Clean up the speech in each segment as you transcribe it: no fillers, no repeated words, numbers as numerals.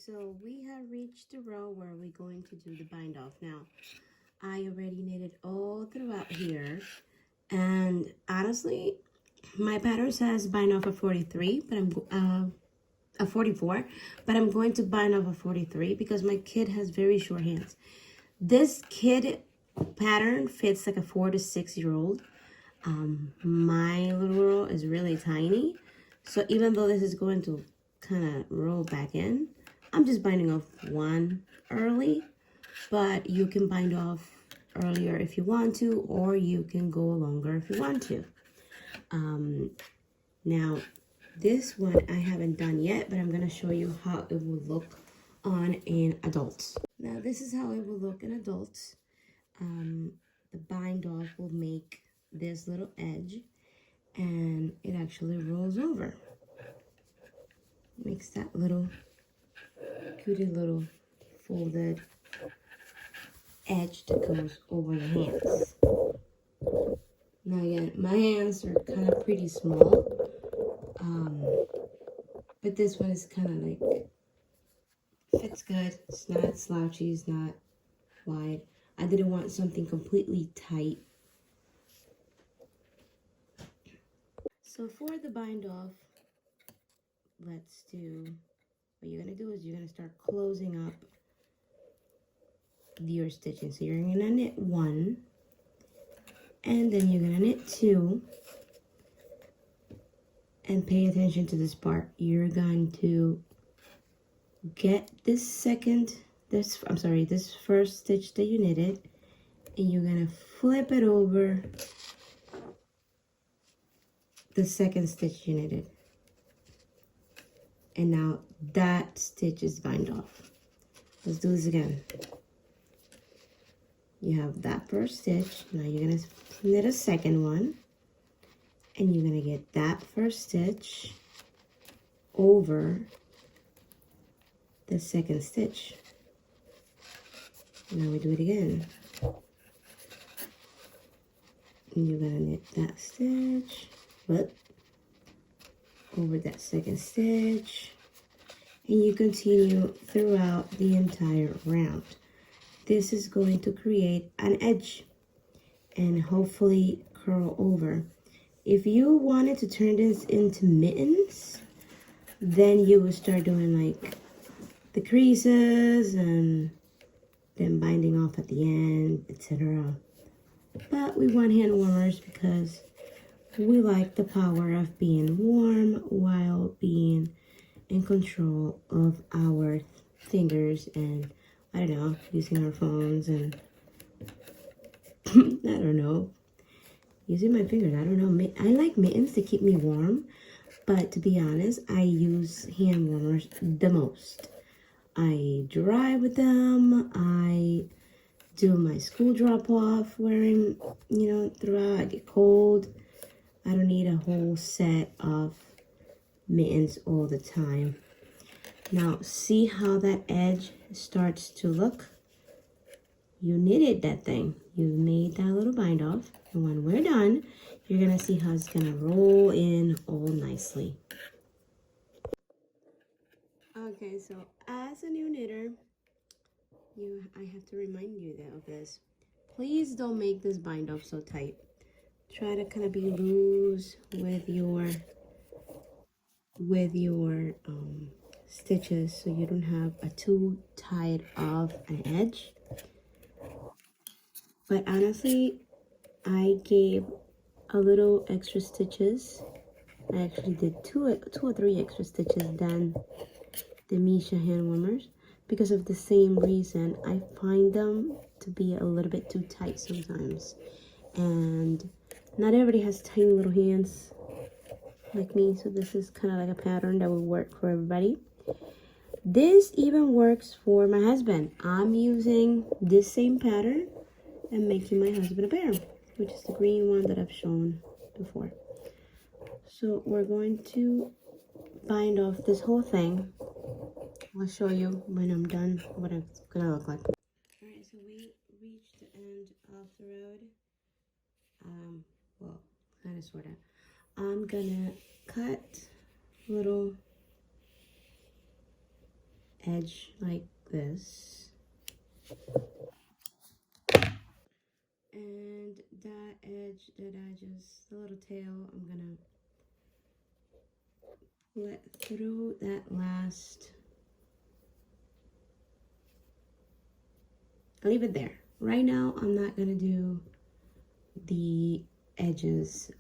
So we have reached the row where we're going to do the bind off. Now, I already knitted all throughout here, and honestly, my pattern says bind off a 43, but I'm a 44, but I'm going to bind off a 43 because my kid has very short hands. This kid pattern fits like a 4 to 6 year old. My little girl is really tiny, so even though this is going to kind of roll back in, I'm just binding off one early, but you can bind off earlier if you want to, or you can go longer if you want to. Now this one I haven't done yet, but I'm going to show you how it will look on in adults. Now this is how it will look in adults. The bind off will make this little edge, and it actually rolls over. Makes that little cutie little folded edge that goes over the hands. Now again, my hands are kind of pretty small, but this one is kind of like, fits good. It's not slouchy, it's not wide. I didn't want something completely tight. So for the bind off, let's do, what you're going to do is you're going to start closing up your stitching. So you're going to knit 1, and then you're going to knit 2, and pay attention to this part. You're going to get this first stitch that you knitted, and you're going to flip it over the second stitch you knitted. And now that stitch is bind off. Let's do this again. You have that first stitch. Now you're going to knit a second one, and you're going to get that first stitch over the second stitch. Now we do it again. And you're going to knit that stitch, over that second stitch, and you continue throughout the entire round. This is going to create an edge and hopefully curl over. If you wanted to turn this into mittens, then you would start doing like the creases and then binding off at the end, etc. But we want hand warmers because we like the power of being warm while being in control of our fingers and, I don't know, using our phones and, I don't know, using my fingers. I don't know. I like mittens to keep me warm, but to be honest, I use hand warmers the most. I drive with them. I do my school drop-off wearing, throughout. I get cold. I don't need a whole set of mittens all the time. Now, see how that edge starts to look? You knitted that thing. You made that little bind off. And when we're done, you're going to see how it's going to roll in all nicely. Okay, so as a new knitter, I have to remind you of this. Please don't make this bind off so tight. Try to kind of be loose with your stitches so you don't have a too tight of an edge. But honestly, I gave a little extra stitches. I actually did two or three extra stitches than the Misha hand warmers because of the same reason. I find them to be a little bit too tight sometimes, and not everybody has tiny little hands like me, so this is kind of like a pattern that will work for everybody. This even works for my husband. I'm using this same pattern and making my husband a bear, which is the green one that I've shown before. So we're going to bind off this whole thing. I'll show you when I'm done what it's gonna look like. Alright, so we reached the end of the road. Well, kind of, sort of. I'm gonna cut little edge like this. And that edge, the little tail, I'm gonna let through that last. I'll leave it there. Right now, I'm not gonna do the edges,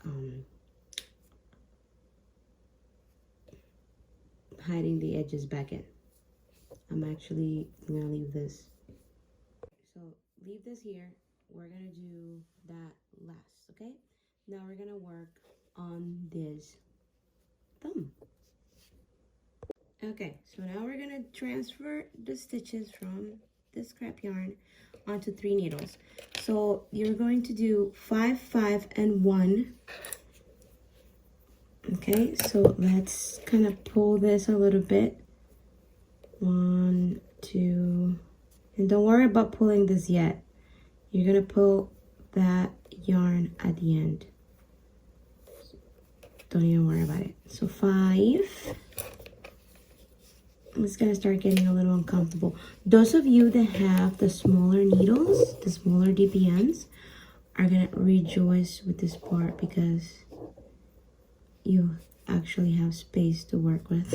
hiding the edges back in. I'm actually gonna leave this. So leave this here. We're gonna do that last, okay? Now we're gonna work on this thumb. Okay, so now we're gonna transfer the stitches from this scrap yarn onto 3 needles. So you're going to do 5, 5, and 1. Okay, so let's kind of pull this a little bit. 1, 2, and don't worry about pulling this yet. You're gonna pull that yarn at the end. Don't even worry about it. So 5. It's gonna start getting a little uncomfortable. Those of you that have the smaller needles, the smaller DPNs, are gonna rejoice with this part because you actually have space to work with.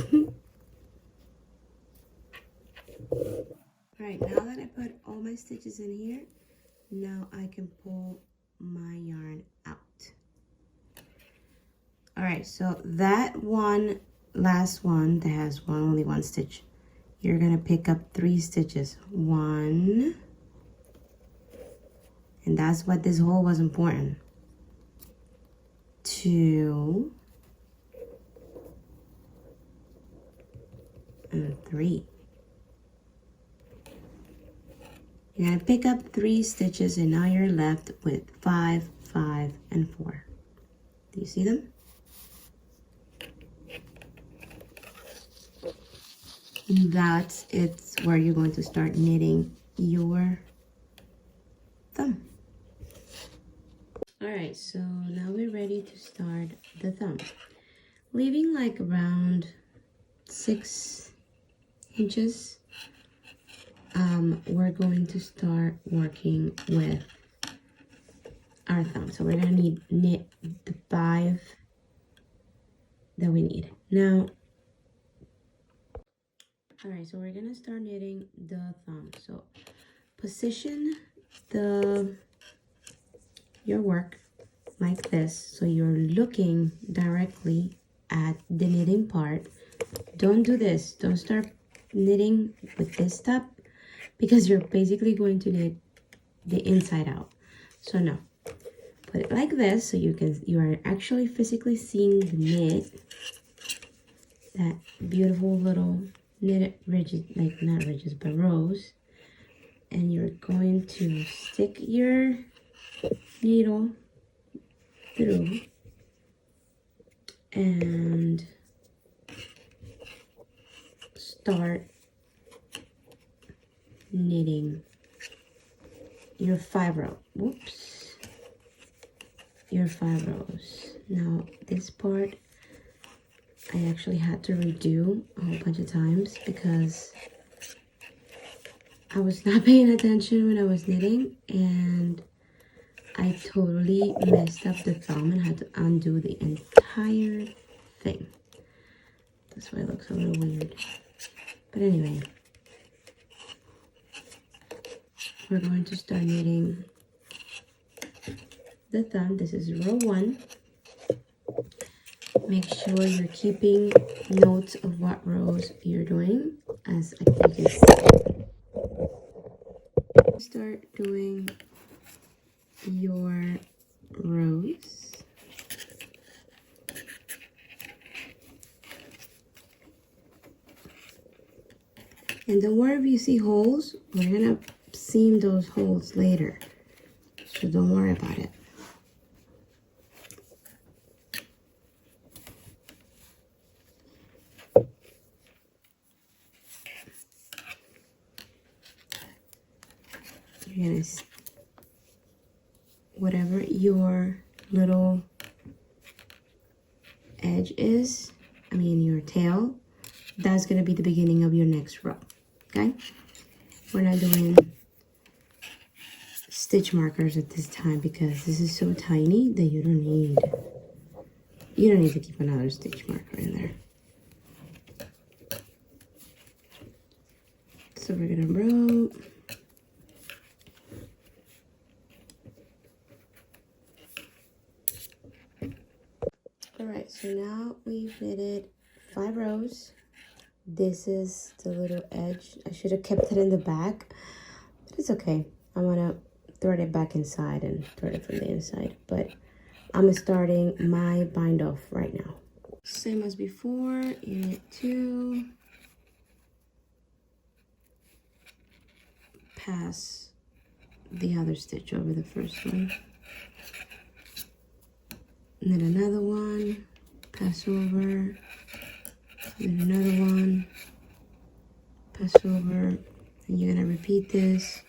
Alright, now that I put all my stitches in here, now I can pull my yarn out. Alright, so that last one that has only one stitch, you're gonna pick up 3 stitches. 1, and that's what this hole was important. 2, and 3. You're gonna pick up 3 stitches, and now you're left with 5, 5, and 4. Do you see them? And that's where you're going to start knitting your thumb. All right, so now we're ready to start the thumb. Leaving like around 6 inches, we're going to start working with our thumb. So we're gonna knit the 5 that we need. Now, all right, so we're gonna start knitting the thumb. So position your work like this, so you're looking directly at the knitting part. Don't do this. Don't start knitting with this top, because you're basically going to knit the inside out. So no, put it like this, so you are actually physically seeing the knit, that beautiful little knitted ridges, like not ridges but rows, and you're going to stick your needle through and start knitting your 5 rows. Whoops, your 5 rows. Now this part I actually had to redo a whole bunch of times because I was not paying attention when I was knitting, and I totally messed up the thumb and had to undo the entire thing. That's why it looks a little weird. But anyway, we're going to start knitting the thumb. This is row 1. Make sure you're keeping notes of what rows you're doing, as I think you can see. Start doing your rows. And don't worry if you see holes. We're gonna seam those holes later, so don't worry about it. You're gonna, whatever your little edge is, I mean your tail, that's gonna be the beginning of your next row. okay? We're not doing stitch markers at this time because this is so tiny that you don't need to keep another stitch marker in there. So we're gonna row. All right, so now we've knitted 5 rows. This is the little edge. I should have kept it in the back, but it's okay. I'm gonna thread it back inside and thread it from the inside, but I'm starting my bind off right now. Same as before, you knit 2, pass the other stitch over the first one, knit another one, pass over, knit another one, pass over, and you're gonna repeat this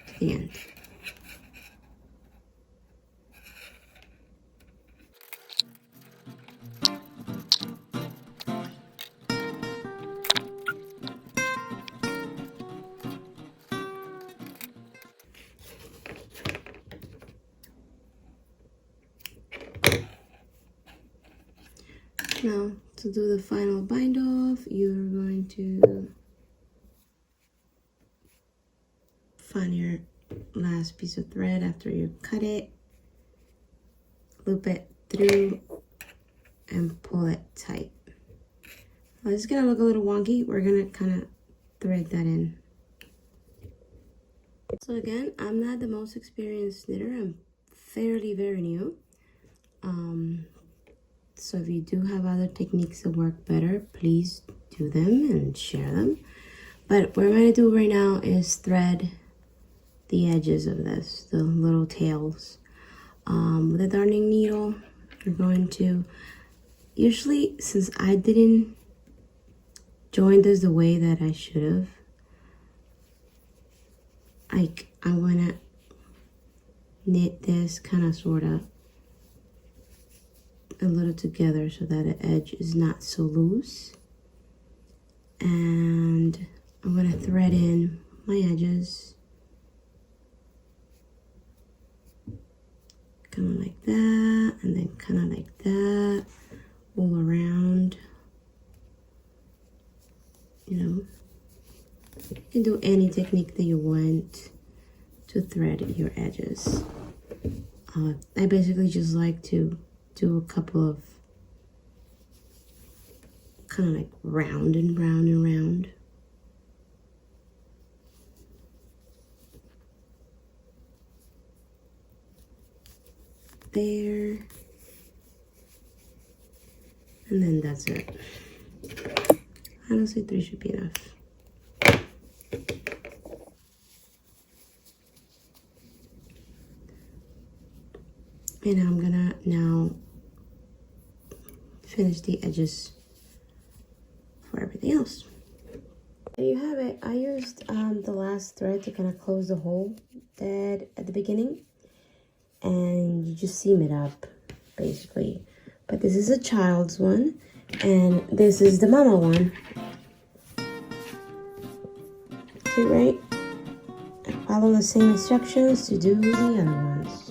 to the end. Now, to do the final bind off, you're going to find your last piece of thread after you cut it, loop it through, and pull it tight. Well, it's gonna look a little wonky. We're gonna kind of thread that in. So again, I'm not the most experienced knitter. I'm very new. So if you do have other techniques that work better, please do them and share them. But what I'm going to do right now is thread the edges of this, the little tails. With a darning needle, you're going to, usually since I didn't join this the way that I should have, I'm going to knit this kind of sort of a little together so that the edge is not so loose, and I'm going to thread in my edges kind of like that, and then kind of like that all around. You know, you can do any technique that you want to thread your edges. I basically just like to do a couple of kind of like round and round and round. There. And then that's it. Honestly, 3 should be enough. And I'm gonna now finish the edges for everything else. There you have it. I used the last thread to kind of close the hole that at the beginning, and you just seam it up basically. But this is a child's one, and this is the mama one. See, right? I follow the same instructions to do the other ones.